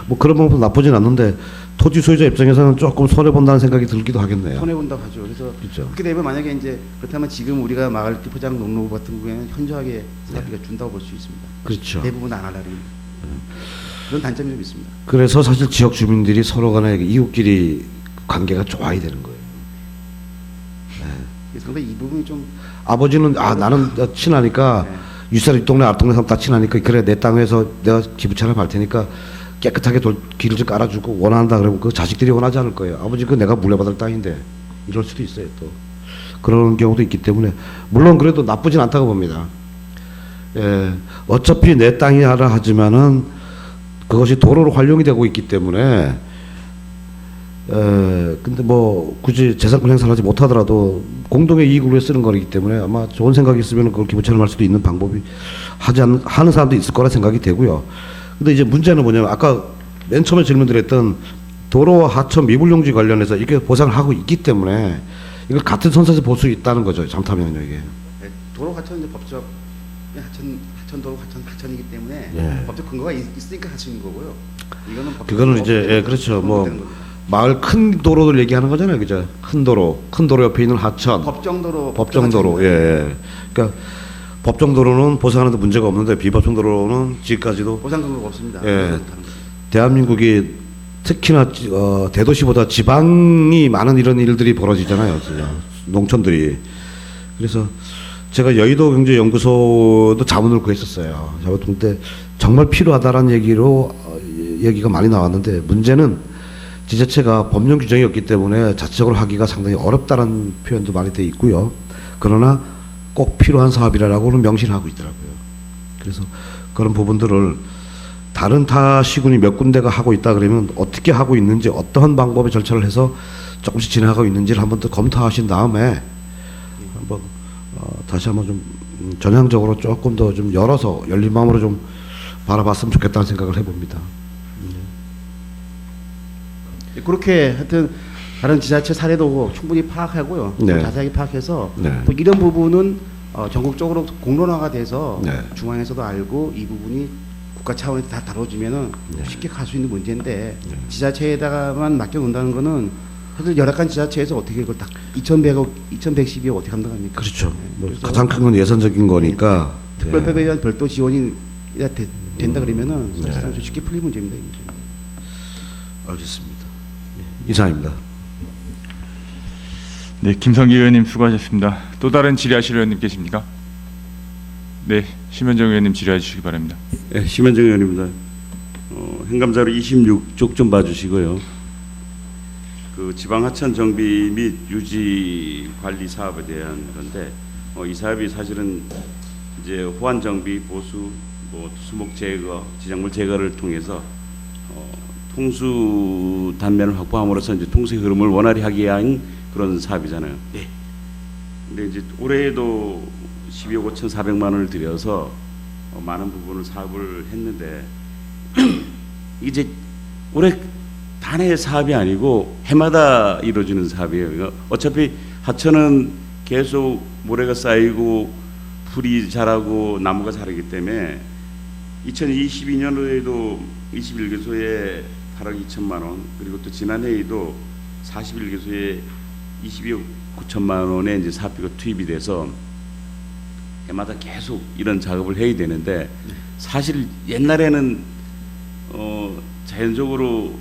뭐 그런 방법 나쁘진 않는데 토지 소유자 입장에서는 조금 손해 본다는 생각이 들기도 하겠네요. 손해 본다고 하죠. 그래서 그렇죠. 그렇게 되면 만약에 이제 그렇다면 지금 우리가 마을 포장 농로 같은 경우에는 현저하게 사업비가 준다고 볼 수 있습니다. 그렇죠. 대부분 안 하려면 그런 단점이 좀 있습니다. 그래서 사실 지역 주민들이 서로 간에 이웃끼리 관계가 좋아야 되는 거예요. 상당히 이 부분이 좀 아버지는 나는 친하니까 네. 윗사람 동네 앞동네 사람 다 친하니까 그래 내 땅에서 내가 기부 체납할 테니까 깨끗하게 길을 좀 깔아주고 원한다 그러면 그 자식들이 원하지 않을 거예요. 아버지 그 내가 물려받을 땅인데 이럴 수도 있어요 또 그런 경우도 있기 때문에 물론 그래도 나쁘진 않다고 봅니다. 예, 어차피 내 땅이 하라 하지만은 그것이 도로로 활용이 되고 있기 때문에 근데 뭐 굳이 재산권 행사를 하지 못하더라도 공동의 이익을 위해 쓰는 거기 때문에 아마 좋은 생각이 있으면 그걸 기부 체납할 수도 있는 방법이 하는 사람도 있을 거라 생각이 되고요. 근데 이제 문제는 뭐냐면 아까 맨 처음에 질문드렸던 도로와 하천 미분용지 관련해서 이게 보상을 하고 있기 때문에 이걸 같은 선상에서 볼 수 있다는 거죠. 잘못하면요 이게. 네, 도로 하천 이제 법적 하천 도로 하천이기 때문에 예. 법적 근거가 있으니까 할 수 있는 거고요. 이거는 그거는 이제 그렇죠. 뭐 마을 큰 도로를 얘기하는 거잖아요, 그죠? 큰 도로 옆에 있는 하천, 법정도로, 예. 그러니까 법정도로는 보상하는데 문제가 없는데 비법정도로는 지금까지도 보상 근거가 없습니다. 예. 대한민국이 특히나 대도시보다 지방이 많은 이런 일들이 벌어지잖아요, 진짜. 농촌들이. 그래서 제가 여의도 경제연구소도 자문을 구했었어요. 자문 때 정말 필요하다라는 얘기가 많이 나왔는데 문제는 지자체가 법령 규정이 없기 때문에 자체적으로 하기가 상당히 어렵다는 표현도 많이 돼 있고요. 그러나 꼭 필요한 사업이라고는 명시하고 있더라고요. 그래서 그런 부분들을 다른 타 시군이 몇 군데가 하고 있다 그러면 어떻게 하고 있는지 어떠한 방법의 절차를 해서 조금씩 진행하고 있는지를 한번 더 검토하신 다음에 한번 다시 한번 좀 전향적으로 조금 더 좀 열어서 열린 마음으로 좀 바라봤으면 좋겠다는 생각을 해봅니다. 그렇게 하여튼 다른 지자체 사례도 충분히 파악하고요. 네. 자세하게 파악해서 네. 또 이런 부분은 전국적으로 공론화가 돼서 네. 중앙에서도 알고 이 부분이 국가 차원에서 다 다뤄지면은 쉽게 갈 수 있는 문제인데 지자체에다가만 맡겨놓는다는 거는 사실 열악한 지자체에서 어떻게 이걸 딱 2,100억, 2,110억 어떻게 감당합니까? 그렇죠. 뭐 그래서 가장 큰 건 예산적인 거니까. 특별법에 의한 별도 지원이 된다 그러면은 사실상 네. 좀 쉽게 풀릴 문제입니다. 이 문제는. 알겠습니다. 이상입니다. 네, 김성기 의원님 수고하셨습니다. 또 다른 질의하실 의원님 계십니까? 네, 심현정 의원님 질의해 주시기 바랍니다. 네, 심현정 의원입니다. 행감자료 26쪽 좀 봐주시고요. 그 지방 하천 정비 및 유지 관리 사업에 대한 건데 이 사업이 사실은 이제 호환 정비, 보수, 뭐 수목 제거, 지작물 제거를 통해서 통수 단면을 확보함으로써 이제 통수의 흐름을 원활히 하기 위한 그런 사업이잖아요. 네. 근데 이제 올해에도 12억 5,400만 원을 들여서 많은 부분을 사업을 했는데 이제 올해 단해 사업이 아니고 해마다 이루어지는 사업이에요. 그러니까 어차피 하천은 계속 모래가 쌓이고 풀이 자라고 나무가 자라기 때문에 2022년도에도 21개소에 8억 2천만 원 그리고 또 지난해에도 41개소에 22억 9천만 원의 이제 사업비가 투입이 돼서 해마다 계속 이런 작업을 해야 되는데 사실 옛날에는 자연적으로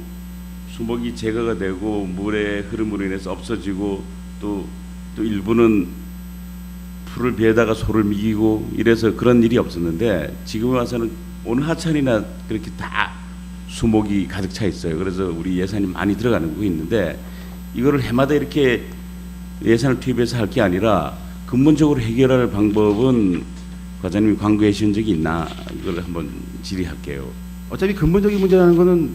수목이 제거가 되고 물의 흐름으로 인해서 없어지고 또 일부는 풀을 베다가 소를 미기고 이래서 그런 일이 없었는데 지금 와서는 어느 하천이나 그렇게 다 수목이 가득 차 있어요. 그래서 우리 예산이 많이 들어가는 거 있는데 이거를 해마다 이렇게 예산을 투입해서 할 게 아니라 근본적으로 해결할 방법은 과장님이 광고해 주신 적이 있나 그걸 한번 질의할게요. 어차피 근본적인 문제라는 거는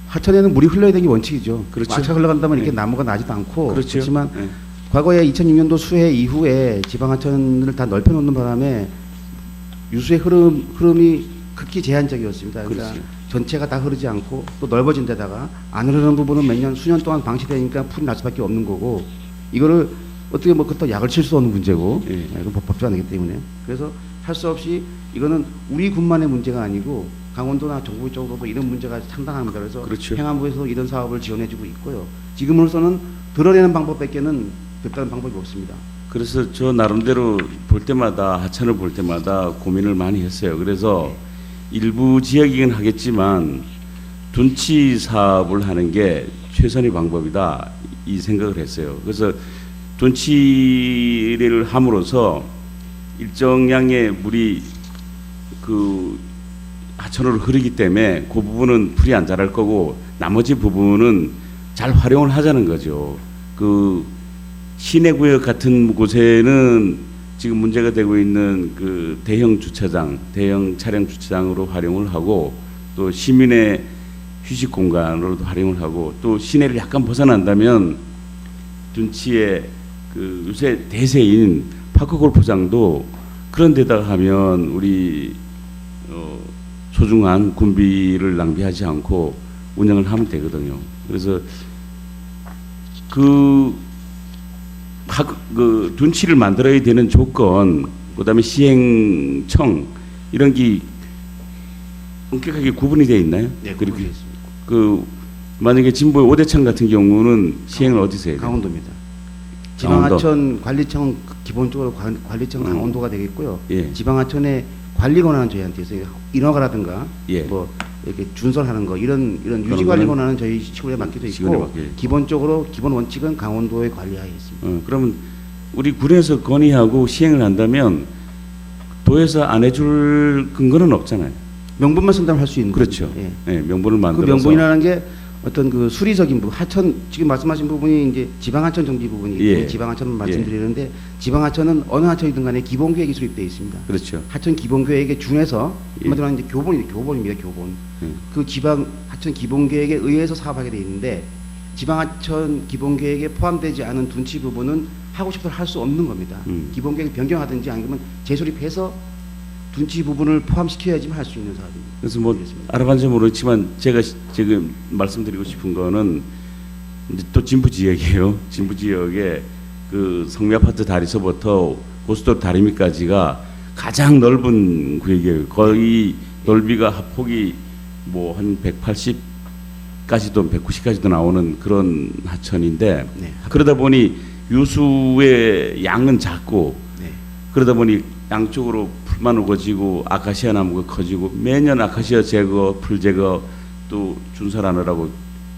하천에는 물이 흘러야 되는 게 원칙이죠. 그렇죠. 막차 흘러간다면 이렇게 네. 나무가 나지도 않고 그렇죠. 그렇지만 네. 과거에 2006년도 수해 이후에 지방하천을 다 넓혀놓는 바람에 유수의 흐름이 극히 제한적이었습니다. 그러니까 그렇죠. 전체가 다 흐르지 않고 또 넓어진 데다가 안 흐르는 부분은 몇 년, 수년 동안 방치되니까 풀이 날 수밖에 없는 거고 이거를 어떻게 뭐 그것도 약을 칠 수 없는 문제고 예. 이건 법조가 아니기 때문에 그래서 할 수 없이 이거는 우리 군만의 문제가 아니고 강원도나 정부 쪽으로도 이런 문제가 상당합니다. 그래서 그렇죠. 행안부에서 이런 사업을 지원해주고 있고요. 지금으로서는 드러내는 방법밖에는 별다른 방법이 없습니다. 그래서 저 나름대로 볼 때마다 하천을 볼 때마다 고민을 많이 했어요. 그래서 일부 지역이긴 하겠지만 둔치 사업을 하는 게 최선의 방법이다 이 생각을 했어요. 그래서 둔치를 함으로써 일정량의 물이 그 하천으로 흐르기 때문에 그 부분은 풀이 안 자랄 거고 나머지 부분은 잘 활용을 하자는 거죠. 그 시내구역 같은 곳에는 지금 문제가 되고 있는 그 대형 주차장, 대형 차량 주차장으로 활용을 하고 또 시민의 휴식 공간으로도 활용을 하고 또 시내를 약간 벗어난다면 둔치의 그 요새 대세인 파크 골프장도 그런 데다가 하면 우리 소중한 군비를 낭비하지 않고 운영을 하면 되거든요. 그래서 그 둔치를 만들어야 되는 조건, 그다음에 시행청 이런 게 엄격하게 구분이 되어 있나요? 네, 그리고 구분이 있습니다. 그 만약에 진보의 오대창 같은 경우는 시행을 어디서 해야 돼요? 강원도입니다. 강원도. 지방하천 관리청은 기본적으로 관리청 강원도가 되겠고요. 예. 지방하천의 관리 권한은 저희한테 있어요. 인허가라든가 예. 뭐 이렇게 준설하는 거 이런 유지 그런 관리 거는 권한은 저희 시군에 맡겨져 시군에 있고 맡겨 있고. 기본적으로 기본 원칙은 강원도의 관리하에 있습니다. 그러면 우리 군에서 건의하고 시행을 한다면 도에서 안 해줄 근거는 없잖아요. 명분만 쓴다면 할 수 있는 그렇죠. 거죠. 예. 네, 명분을 그 만들어서 명분이라는 게 어떤 그 수리적인 부분, 하천 지금 말씀하신 부분이 이제 지방하천 정비 부분이 있고 예. 지방하천을 말씀드리는데 지방하천은 어느 하천이든 간에 기본 계획이 수립되어 있습니다. 그렇죠. 하천 기본 계획에 준해서 예. 한마디로 하면 이제 교본입니다. 교본. 예. 그 지방 하천 기본 계획에 의해서 사업하게 돼 있는데 지방 하천 기본 계획에 포함되지 않은 둔치 부분은 하고 싶어도 할 수 없는 겁니다. 기본 계획 변경하든지 아니면 재수립해서 둔치 부분을 포함시켜야지만 할 수 있는 사업입니다. 그래서 뭐 알겠습니다. 알아봤는지 모르겠지만 제가 지금 말씀드리고 싶은 거는 이제 또 진부 지역이에요. 진부 지역에 그 성미 아파트 다리서부터 고속도로 다리미까지가 가장 넓은 구역이에요. 거의 넓이가 합폭이 뭐 한 180까지도 190까지도 나오는 그런 하천인데 네. 그러다 보니 유수의 양은 작고 네. 그러다 보니 양쪽으로 풀만 우거지고 아카시아 나무가 커지고 매년 아카시아 제거, 풀 제거 또 준설하느라고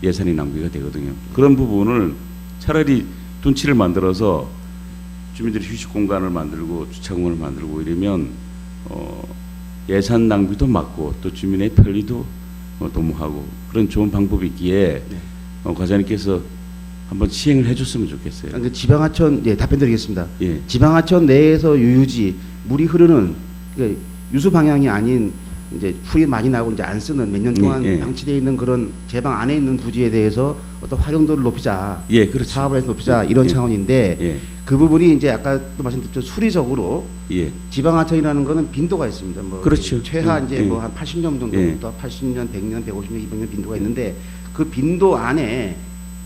예산이 낭비가 되거든요. 그런 부분을 차라리 둔치를 만들어서 주민들이 휴식 공간을 만들고 주차공간을 만들고 이러면 예산 낭비도 막고 또 주민의 편리도 도모하고 그런 좋은 방법이 있기에 네. 과장님께서 한번 시행을 해줬으면 좋겠어요. 그러니까 지방하천 예 답변 드리겠습니다. 예. 지방하천 내에서 유유지 물이 흐르는 그러니까 유수 방향이 아닌 이제 풀이 많이 나고 이제 안 쓰는 몇 년 동안 예. 방치되어 있는 그런 제방 안에 있는 부지에 대해서 어떤 활용도를 높이자, 예, 그렇죠. 사업을 해서 높이자 이런 예. 차원인데 예, 그 부분이 이제 아까 또 말씀드렸죠 수리적으로 예, 지방하천이라는 거는 빈도가 있습니다. 뭐 그렇죠. 최하 예. 이제 예. 뭐 한 80년 정도부터 80년, 100년, 150년, 200년 빈도가 있는데 그 빈도 안에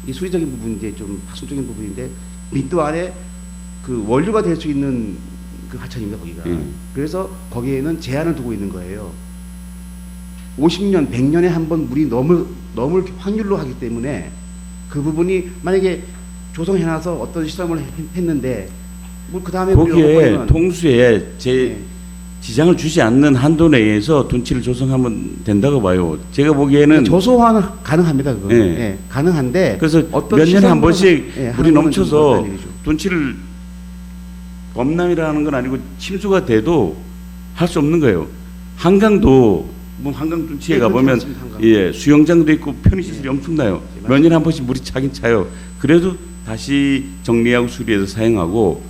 이 수리적인 부분이 이제 좀 학술적인 부분인데 빈도 안에 그 원료가 될 수 있는 그 하천입니다 거기가. 그래서 거기에는 제한을 두고 있는 거예요. 50년, 100년에 한 번 물이 넘을 확률로 하기 때문에 그 부분이 만약에 조성해놔서 어떤 시설을 했는데 뭐 그 다음에 거기에 통수에 네. 지장을 주지 않는 한도 내에서 둔치를 조성하면 된다고 봐요. 제가 보기에는 저소화는 가능합니다. 그거. 예. 예, 가능한데 그래서 어떤 몇 년에 한 시설물은- 번씩 예, 물이 하는 거는 넘쳐서 좀 얘기죠. 둔치를 범람이라는 건 아니고 침수가 돼도 할 수 없는 거예요. 한강도 뭐 한강 둔치에 예, 가보면 그렇죠. 한강. 예, 수영장도 있고 편의시설이 엄청나요. 몇 년에 한 번씩 물이 차긴 차요. 그래도 다시 정리하고 수리해서 사용하고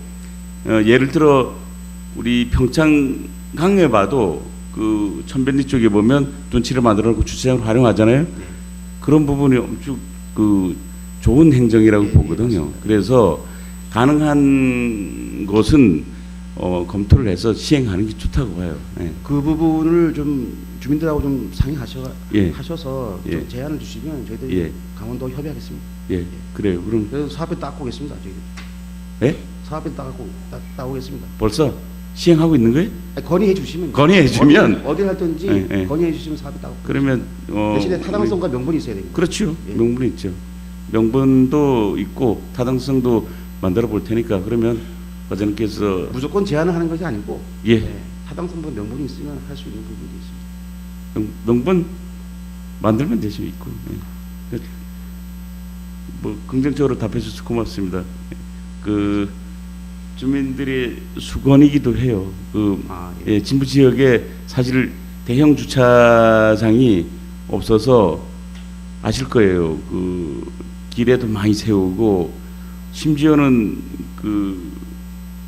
예를 들어 우리 평창강에 봐도 그 천변리 쪽에 보면 둔치를 만들어 놓고 주차장을 활용하잖아요. 그런 부분이 엄청 그 좋은 행정이라고 보거든요. 그래서 가능한 것은 검토를 해서 시행하는 게 좋다고 봐요. 예. 그 부분을 좀 주민들하고 좀 상의하셔서 예. 좀 예. 제안을 주시면 저희들이 예. 강원도 협의하겠습니다. 예, 그래요. 그럼 그래서 사업에 따고 오겠습니다. 저희들 예? 사업에 따오겠습니다. 벌써 시행하고 있는 거예요? 건의해 주시면 건의해 주면 어디 하든지 예, 예. 건의해 주시면 사업에 따고. 그러면 대신에 타당성과 명분이 있어야 됩니다. 그렇죠. 예. 명분이 있죠. 명분도 있고 타당성도 만들어 볼 테니까 그러면 과장님께서 무조건 제안을 하는 것이 아니고 예. 타당성과 명분이 있으면 할 수 있는 부분이 있습니다. 명분 만들면 되죠. 있고. 예. 뭐 긍정적으로 답해 주셔서 고맙습니다. 그 주민들의 수건이기도 해요. 그 예. 예, 진부 지역에 사실 대형 주차장이 없어서 아실 거예요. 그 길에도 많이 세우고 심지어는 그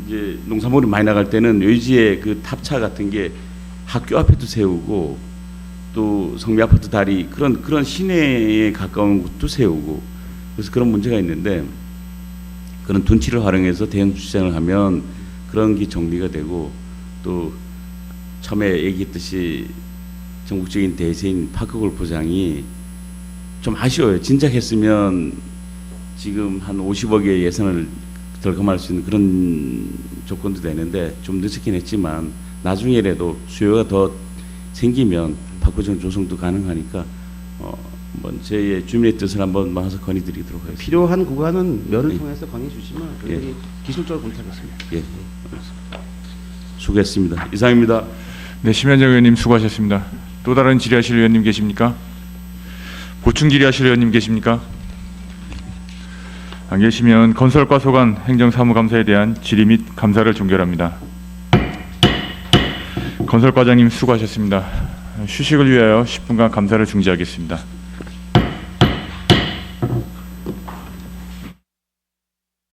이제 농산물이 많이 나갈 때는 요지에 그 탑차 같은 게 학교 앞에도 세우고 또 성미 아파트 다리 그런 시내에 가까운 곳도 세우고 그래서 그런 문제가 있는데 그런 둔치를 활용해서 대형 주차장을 하면 그런 게 정리가 되고 또 처음에 얘기했듯이 전국적인 대세인 파크골프장이 좀 아쉬워요. 진작 했으면 지금 한 50억의 예산을 덜감할 수 있는 그런 조건도 되는데 좀 늦었긴 했지만 나중에라도 수요가 더 생기면 파크골프장 조성도 가능하니까 뭐 제 주민의 뜻을 한번 모아서 건의드리도록 하겠습니다. 필요한 구간은 면을 예. 통해서 건의해 주시면 저희들이 기술적으로 검토하겠습니다. 예, 수고했습니다. 이상입니다. 네, 심현정 의원님 수고하셨습니다. 또 다른 질의하실 의원님 계십니까? 보충 질의하실 의원님 계십니까? 안 계시면 건설과 소관 행정사무감사에 대한 질의 및 감사를 종결합니다. 건설과장님 수고하셨습니다. 휴식을 위하여 10분간 감사를 중지하겠습니다.